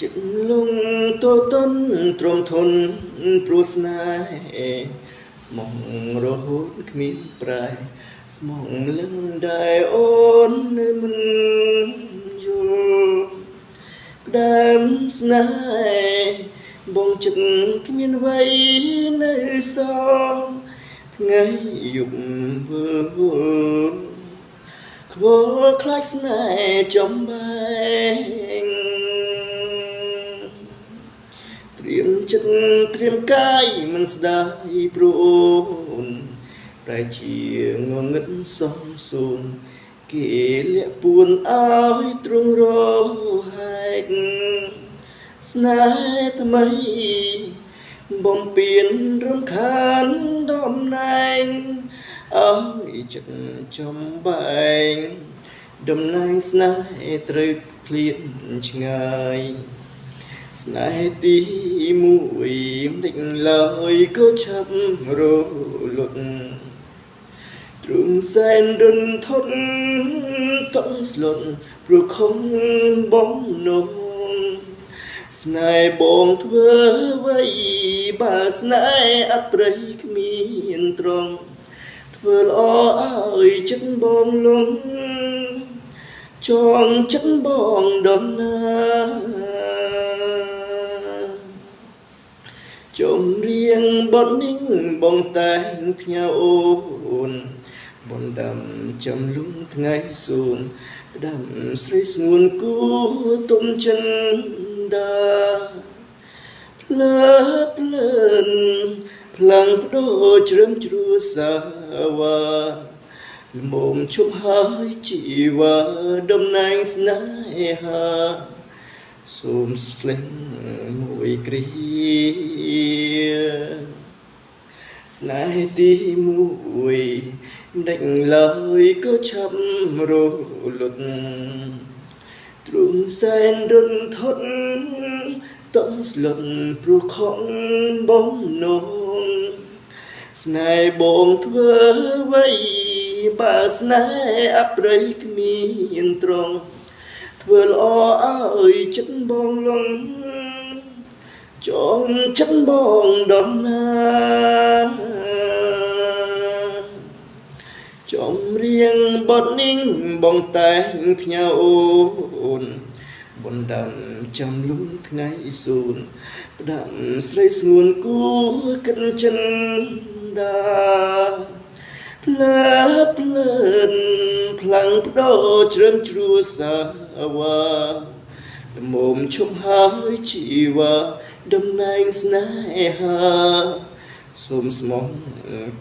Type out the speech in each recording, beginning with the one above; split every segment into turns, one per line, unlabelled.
ចិត្តលងតតនទ្រមធនព្រោះស្នេហ៍ស្មងរហូតគ្មានប្រែស្មងលឹងដែរអូននៅមិនយល់ដើមស្នេហ៍បងចិត្តគ្មានអ្វីនៅសល់ថ្ងៃយប់វិលវល់ខ្វល់ខ្លាចស្នេហ៍ចំបែងត្រៀមចិត្តត្រៀមកាយមិនស្ដាយព្រោះអូនតែជាងងឹតសំសួនគេលាក់ពួនអើយទ្រង់រហែកស្នេហ៍ថ្មីបំពេញរំខានដំណែងអើយចិត្តចំបែងដំណែងស្នេហ៍ត្រូវឃ្លាតឆ្ងាយស្នេហ៍ទីមួយមិនឡើយក៏ឆាប់រលត់ទ្រង់សែនរន្ធត់តង់ស្លុតព្រោះខំបងនោះស្នេហ៍បងធ្វើអ្វីបើស្នេហ៍អប្រិយគ្មានត្រង់ធ្វើល្អឲ្យចិត្តបងលងចងចិត្តបងដំណាចំរៀងបទនេះបងតែងផ្ញើអូនបងដាំចំលំថ្ងៃសួនផ្ដាំស្រីស្ងួនគូទុំចិនដាផ្លើតផ្លើនផ្លាំងបដូរជ្រឹមជ្រួសាវ៉ាលមុំជប់ហើយជីវ៉ាតំណែងស្នេហាសូមស្លេងមួយគ្រាស្នេហ៍ទីមួយដេញឡើយក៏ឆាប់រលត់ទ្រង់សែនរន្ធត់តង់ស្លុតព្រោះខំបងនោះស្នេហ៍បងធ្វើអ្វីបើស្នេហ៍អប្រិយគ្មានត្រង់ធ្វើល្អឲ្យចិត្តបងលងចងចិត្តបងដំណាចំរៀងបទនេះបងតែងផ្ញើអូនបងដាំចំលំថ្ងៃសួនផ្ដាំស្រីស្ងួនគូកិនចិនដាផ្លើតផ្លើនផ្លាំងបដូរជ្រឹមជ្រួសាវ៉ាលមុំឈប់ហើយជីវ៉ាតំណែងស្នេហាសូមស្មោះ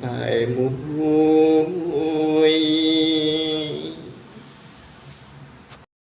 តែមួយ